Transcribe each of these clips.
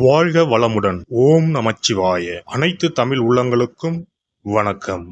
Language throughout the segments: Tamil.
வாழ்க வளமுடன். ஓம் நமச்சிவாய. அனைத்து தமிழ் உள்ளங்களுக்கும் வணக்கம்.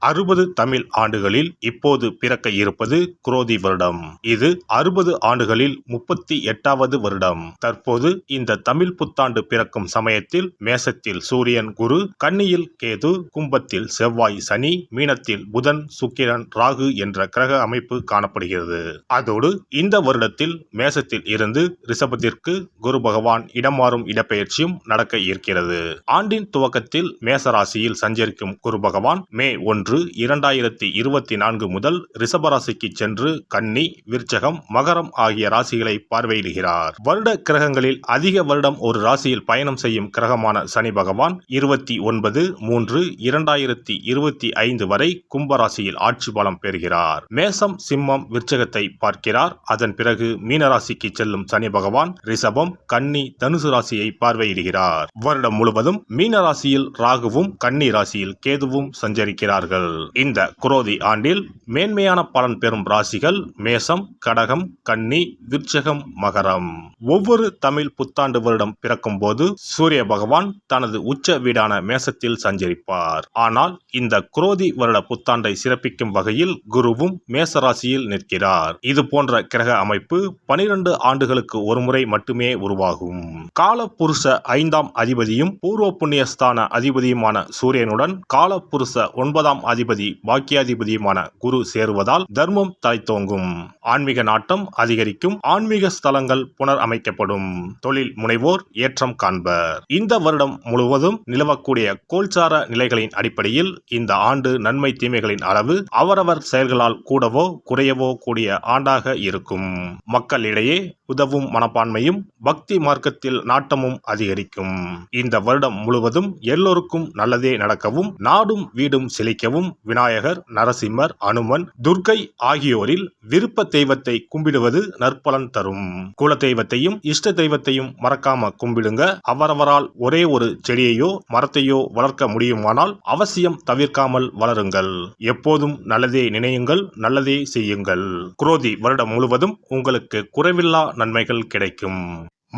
60 தமிழ் ஆண்டுகளில் இப்போது பிறக்க இருப்பது குரோதி வருடம். இது 60 ஆண்டுகளில் 38வது வருடம். தற்போது இந்த தமிழ் புத்தாண்டு பிறக்கும் சமயத்தில் மேசத்தில் சூரியன் குரு, கன்னியில் கேது, கும்பத்தில் செவ்வாய் சனி, மீனத்தில் புதன் சுக்கிரன் ராகு என்ற கிரக அமைப்பு காணப்படுகிறது. அதோடு இந்த வருடத்தில் மேசத்தில் இருந்து ரிஷபத்திற்கு குரு பகவான் இடமாறும் இடப்பெயர்ச்சியும் நடக்க இருக்கிறது. ஆண்டின் துவக்கத்தில் மேசராசியில் சஞ்சரிக்கும் குரு பகவான் மே 1, 2024 முதல் ரிஷபராசிக்கு சென்று கன்னி, விருச்சகம், மகரம் ஆகிய ராசிகளை பார்வையிடுகிறார். வருட கிரகங்களில் அதிக வருடம் ஒரு ராசியில் பயணம் செய்யும் கிரகமான சனி பகவான் 29/3/2025 வரை கும்பராசியில் ஆட்சி பலம் பெறுகிறார். மேசம், சிம்மம், விருச்சகத்தை பார்க்கிறார். அதன் பிறகு மீனராசிக்கு செல்லும் சனி பகவான் ரிஷபம், கன்னி, தனுசு ராசியை பார்வையிடுகிறார். வருடம் முழுவதும் மீனராசியில் ராகுவும் கன்னி ராசியில் கேதுவும் சஞ்சரிக்கிறார்கள். இந்த குரோதி ஆண்டில் மேன்மையான பலன் பெறும் ராசிகள் மேசம், கடகம், கன்னி, விருச்சகம், மகரம். ஒவ்வொரு தமிழ் புத்தாண்டு வருடம் பிறக்கும் போது சூரிய பகவான் தனது உச்ச வீடான மேசத்தில் சஞ்சரிப்பார். ஆனால் இந்த குரோதி வருட புத்தாண்டை சிறப்பிக்கும் வகையில் குருவும் மேசராசியில் நிற்கிறார். இது போன்ற கிரக அமைப்பு 12 ஆண்டுகளுக்கு ஒருமுறை மட்டுமே உருவாகும். காலபுருஷ 5ஆம் அதிபதியும் பூர்வ புண்ணியஸ்தான அதிபதியுமான சூரியனுடன் காலபுருஷ 9ஆம் அதிபதி பாக்கியாதிபதியுமான குரு சேருவதால் தர்மம் தலைத்தோங்கும், ஆன்மீக நாட்டம் அதிகரிக்கும், ஆன்மீக ஸ்தலங்கள் புனர் அமைக்கப்படும், தொழில் முனைவோர் ஏற்றம் காண்பர். இந்த வருடம் முழுவதும் நிலவக்கூடிய கோல்சார நிலைகளின் அடிப்படையில் இந்த ஆண்டு நன்மை தீமைகளின் அளவு அவரவர் செயல்களால் கூடவோ குறையவோ கூடிய ஆண்டாக இருக்கும். மக்களிடையே உதவும் மனப்பான்மையும் பக்தி மார்க்கத்தில் நாட்டமும் அதிகரிக்கும். இந்த வருடம் முழுவதும் எல்லோருக்கும் நல்லதே நடக்கவும், நாடும் வீடும் செழிக்கவும் விநாயகர், நரசிம்மர், அனுமன், துர்க்கை ஆகியோரில் விருப்ப தெய்வத்தை கும்பிடுவது நற்பலன் தரும். குல தெய்வத்தையும் இஷ்ட தெய்வத்தையும் மறக்காம கும்பிடுங்க. அவரவரால் ஒரே ஒரு செடியையோ மரத்தையோ வளர்க்க முடியுமானால் அவசியம் தவிர்க்காமல் வளருங்கள். எப்போதும் நல்லதே நினையுங்கள், நல்லதே செய்யுங்கள். குரோதி வருடம் முழுவதும் உங்களுக்கு குறைவில்லா நன்மைகள் கிடைக்கும்.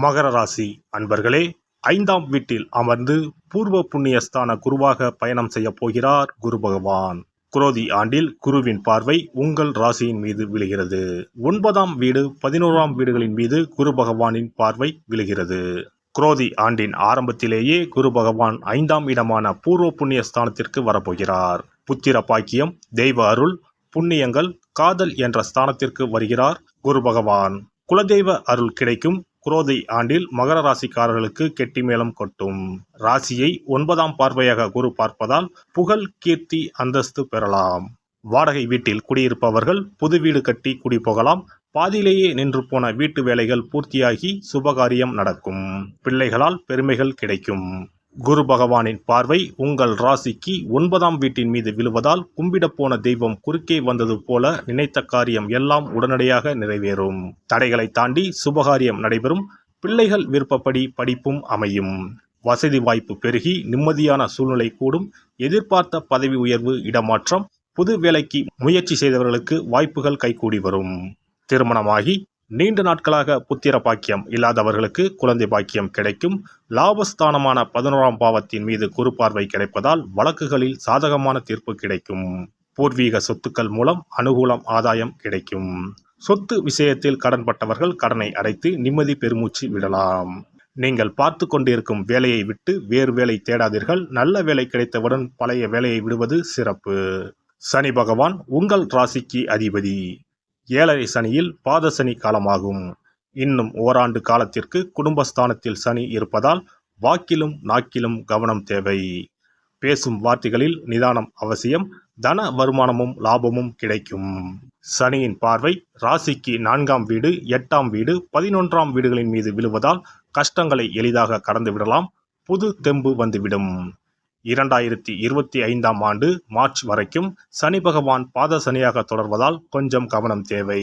மகர ராசி அன்பர்களே, 5ஆம் வீட்டில் அமர்ந்து பூர்வ புண்ணியஸ்தான குருவாக பயணம் செய்ய போகிறார் குரு பகவான். குரோதி ஆண்டில் குருவின் பார்வை உங்கள் ராசியின் மீது விழுகிறது. 9ஆம் வீடு, 11ஆம் வீடுகளின் மீது குரு பகவானின் பார்வை விழுகிறது. குரோதி ஆண்டின் ஆரம்பத்திலேயே குரு பகவான் 5ஆம் இடமான பூர்வ புண்ணியஸ்தானத்திற்கு வரப்போகிறார். புத்திர பாக்கியம், தெய்வ அருள், புண்ணியங்கள், காதல் என்ற ஸ்தானத்திற்கு வருகிறார் குரு பகவான். குலதெய்வ அருள் கிடைக்கும். குரோதி ஆண்டில் மகர ராசிக்காரர்களுக்கு கெட்டிமேளம் கொட்டும். ராசியை 9ஆம் பார்வையாக குரு பார்ப்பதால் புகழ், கீர்த்தி, அந்தஸ்து பெறலாம். வாடகை வீட்டில் குடியிருப்பவர்கள் புது வீடு கட்டி குடி போகலாம். பாதியிலேயே நின்று போன வீட்டு வேலைகள் பூர்த்தியாகி சுபகாரியம் நடக்கும். பிள்ளைகளால் பெருமைகள் கிடைக்கும். குரு பகவானின் பார்வை உங்கள் ராசிக்கு 9ஆம் வீட்டின் மீது விழுவதால் கும்பிட போன தெய்வம் குறுக்கே வந்தது போல நினைத்த காரியம் எல்லாம் உடனடியாக நிறைவேறும். தடைகளை தாண்டி சுபகாரியம் நடைபெறும். பிள்ளைகள் விருப்பப்படி படிப்பும் அமையும். வசதி வாய்ப்பு பெருகி நிம்மதியான சூழ்நிலை கூடும். எதிர்பார்த்த பதவி உயர்வு, இடமாற்றம், புது வேலைக்கு முயற்சி செய்தவர்களுக்கு வாய்ப்புகள் கைகூடி வரும். திருமணமாகி நீண்ட நாட்களாக புத்திர பாக்கியம் இல்லாதவர்களுக்கு குழந்தை பாக்கியம் கிடைக்கும். லாபஸ்தானமான 11ஆம் பாவத்தின் மீது குரு பார்வை கிடைப்பதால் வழக்குகளில் சாதகமான தீர்ப்பு கிடைக்கும். பூர்வீக சொத்துக்கள் மூலம் அனுகூலம், ஆதாயம் கிடைக்கும். சொத்து விஷயத்தில் கடன்பட்டவர்கள் கடனை அடைத்து நிம்மதி பெருமூச்சு விடலாம். நீங்கள் பார்த்து கொண்டிருக்கும் வேலையை விட்டு வேறு வேலை தேடாதீர்கள். நல்ல வேலை கிடைத்தவுடன் பழைய வேலையை விடுவது சிறப்பு. சனி பகவான் உங்கள் ராசிக்கு அதிபதி. 7.5 சனியில் பாத சனி காலமாகும். இன்னும் ஓராண்டு காலத்திற்கு குடும்பஸ்தானத்தில் சனி இருப்பதால் வாக்கிலும் நாக்கிலும் கவனம் தேவை. பேசும் வார்த்தைகளில் நிதானம் அவசியம். தன வருமானமும் லாபமும் கிடைக்கும். சனியின் பார்வை ராசிக்கு 4ஆம் வீடு, 8ஆம் வீடு, 11ஆம் வீடுகளின் மீது விழுவதால் கஷ்டங்களை எளிதாக கடந்து விடலாம். புது தெம்பு வந்துவிடும். 2025ஆம் ஆண்டு மார்ச் வரைக்கும் சனி பகவான் பாத சனியாக தொடர்வதால் கொஞ்சம் கவனம் தேவை.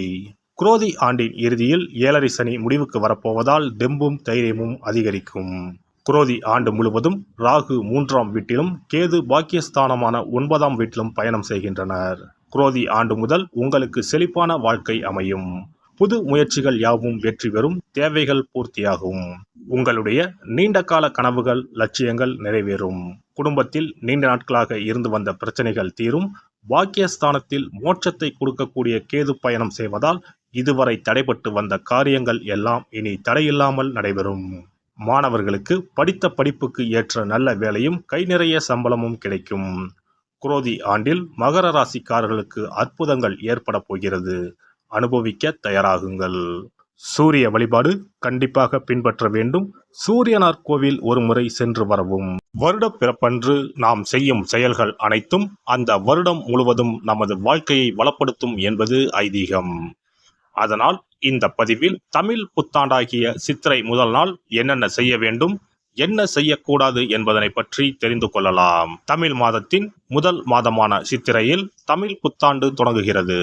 குரோதி ஆண்டின் இறுதியில் 7.5 சனி முடிவுக்கு வரப்போவதால் தெம்பும் தைரியமும் அதிகரிக்கும். குரோதி ஆண்டு முழுவதும் ராகு 3ஆம் வீட்டிலும் கேது பாக்கியஸ்தானமான 9ஆம் வீட்டிலும் பயணம் செய்கின்றனர். குரோதி ஆண்டு முதல் உங்களுக்கு செழிப்பான வாழ்க்கை அமையும். புது முயற்சிகள் யாவும் வெற்றி பெறும், தேவைகள் பூர்த்தியாகும். உங்களுடைய நீண்டகால கனவுகள், லட்சியங்கள் நிறைவேறும். குடும்பத்தில் நீண்ட நாட்களாக இருந்து வந்த பிரச்சனைகள் தீரும். பாக்கியஸ்தானத்தில் மோட்சத்தை கொடுக்கக்கூடிய கேது பயணம் செய்வதால் இதுவரை தடைபட்டு வந்த காரியங்கள் எல்லாம் இனி தடையில்லாமல் நடைபெறும். மாணவர்களுக்கு படித்த படிப்புக்கு ஏற்ற நல்ல வேலையும் கை நிறைய சம்பளமும் கிடைக்கும். குரோதி ஆண்டில் மகர ராசிக்காரர்களுக்கு அற்புதங்கள் ஏற்பட போகிறது. அனுபவிக்க தயாராகுங்கள். சூரிய வழிபாடு கண்டிப்பாக பின்பற்ற வேண்டும். சூரியனார் கோவில் ஒரு முறை சென்று வரவும். வருட பிறப்பன்று நாம் செய்யும் செயல்கள் அனைத்தும் அந்த வருடம் முழுவதும் நமது வாழ்க்கையை வளப்படுத்தும் என்பது ஐதீகம். அதனால் இந்த பதிவில் தமிழ் புத்தாண்டாகிய சித்திரை முதல் நாள் என்னென்ன செய்ய வேண்டும், என்ன செய்யக்கூடாது என்பதனை பற்றி தெரிந்து கொள்ளலாம். தமிழ் மாதத்தின் முதல் மாதமான சித்திரையில் தமிழ் புத்தாண்டு தொடங்குகிறது.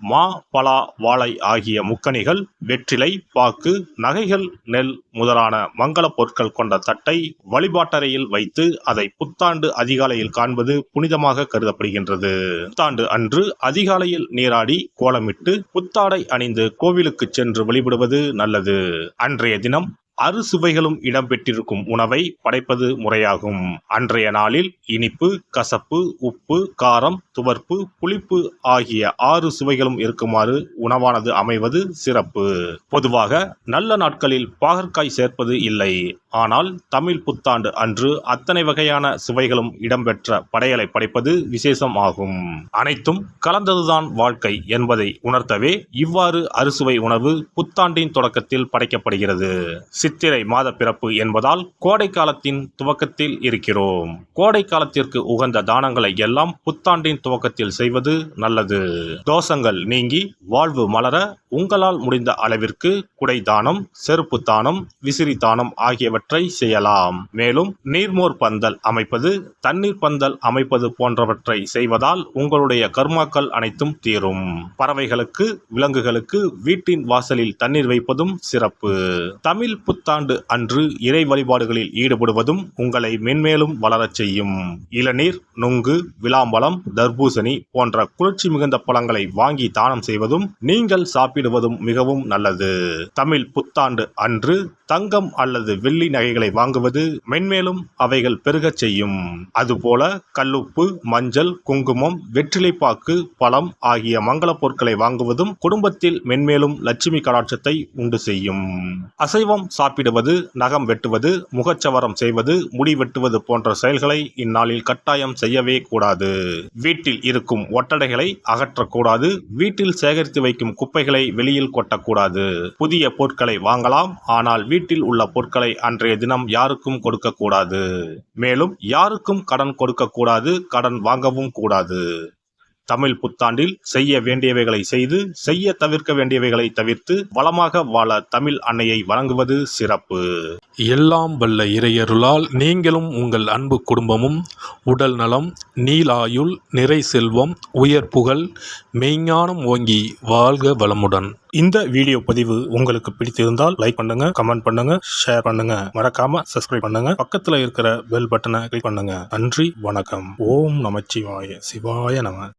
மா, பலா, வாழை ஆகிய முக்கணிகள், வெற்றிலை, பாக்கு, நகைகள், நெல் முதலான மங்கள பொருட்கள் கொண்ட தட்டை வழிபாட்டறையில் வைத்து அதை புத்தாண்டு அதிகாலையில் காண்பது புனிதமாக கருதப்படுகின்றது. புத்தாண்டு அன்று அதிகாலையில் நீராடி கோலமிட்டு புத்தாடை அணிந்து கோவிலுக்கு சென்று வழிபடுவது நல்லது. அன்றைய தினம் அறுசுவைகளும் இடம்பெற்றிருக்கும் உணவை படைப்பது முறையாகும். அன்றைய நாளில் இனிப்பு, கசப்பு, உப்பு, காரம், துவர்ப்பு, புளிப்பு ஆகிய 6 சுவைகளும் இருக்குமாறு உணவானது அமைவது சிறப்பு. பொதுவாக நல்ல நாட்களில் பாகற்காய் சேர்ப்பது இல்லை. ஆனால் தமிழ் புத்தாண்டு அன்று அத்தனை வகையான சுவைகளும் இடம்பெற்ற படையலை படைப்பது விசேஷம் ஆகும். அனைத்தும் கலந்ததுதான் வாழ்க்கை என்பதை உணர்த்தவே இவ்வாறு அறுசுவை உணவு புத்தாண்டின் தொடக்கத்தில் படைக்கப்படுகிறது. சித்திரை மாத பிறப்பு என்பதால் கோடை காலத்தின் துவக்கத்தில் இருக்கிறோம். கோடை காலத்திற்கு உகந்த தானங்களை எல்லாம் புத்தாண்டின் துவக்கத்தில் செய்வது நல்லது. தோஷங்கள் நீங்கி வாழ்வு மலர உங்களால் முடிந்த அளவிற்கு குடை தானம், செருப்பு தானம், விசிறி தானம் ஆகியவற்றை செய்யலாம். மேலும் நீர்மோர் பந்தல் அமைப்பது, தண்ணீர் பந்தல் அமைப்பது போன்றவற்றை செய்வதால் உங்களுடைய கர்மாக்கள் அனைத்தும் தீரும். பறவைகளுக்கு, விலங்குகளுக்கு வீட்டின் வாசலில் தண்ணீர் வைப்பதும் சிறப்பு. தமிழ் புத்தாண்டு அன்று இறை வழிபாடுகளில் ஈடுபடுவதும் உங்களை மென்மேலும் வளரச் செய்யும். இளநீர், நுங்கு, விளாம்பழம், தர்பூசணி போன்ற குளிர்ச்சி மிகுந்த பழங்களை வாங்கி தானம் செய்வதும் நீங்கள் சாப்பிடுவதும் மிகவும் நல்லது. தமிழ் புத்தாண்டு அன்று தங்கம் அல்லது வெள்ளி நகைகளை வாங்குவது மென்மேலும் அவைகள் பெருகச் செய்யும். அதுபோல கல்லுப்பு, மஞ்சள், குங்குமம், வெற்றிலைப்பாக்கு, பழம் ஆகிய மங்கள பொருட்களை வாங்குவதும் குடும்பத்தில் மென்மேலும் லட்சுமி கடாட்சத்தை உண்டு செய்யும். அசைவம் சாப்பிடுவது, நகம் வெட்டுவது, முகச்சவரம் செய்வது, முடி வெட்டுவது போன்ற செயல்களை இந்நாளில் கட்டாயம் செய்யவே கூடாது. வீட்டில் இருக்கும் ஒட்டடைகளை அகற்றக்கூடாது. வீட்டில் சேகரித்து வைக்கும் குப்பைகளை வெளியில் கொட்டக்கூடாது. புதிய பொருட்களை வாங்கலாம், ஆனால் வீட்டில் உள்ள பொருட்களை அன்றைய தினம் யாருக்கும் கொடுக்கக்கூடாது. மேலும் யாருக்கும் கடன் கொடுக்கக்கூடாது, கடன் வாங்கவும் கூடாது. தமிழ் புத்தாண்டில் செய்ய வேண்டியவைகளை செய்து, செய்ய தவிர்க்க வேண்டியவைகளை தவிர்த்து வளமாக வாழ தமிழ் அன்னையை வணங்குவது சிறப்பு. எல்லாம் வல்ல இறையருளால் நீங்களும் உங்கள் அன்பு குடும்பமும் உடல் நலம், நீலாயுள், நிறை செல்வம், உயர் புகழ், மெய்ஞானம் ஓங்கி வாழ்க வளமுடன். இந்த வீடியோ பதிவு உங்களுக்கு பிடித்திருந்தால் லைக் பண்ணுங்க, கமெண்ட் பண்ணுங்க, ஷேர் பண்ணுங்க, மறக்காம சப்ஸ்கிரைப் பண்ணுங்க, பக்கத்துல இருக்கிற பெல் பட்டனை கிளிக் பண்ணுங்க. நன்றி, வணக்கம். ஓம் நமச்சிவாய, சிவாய நம.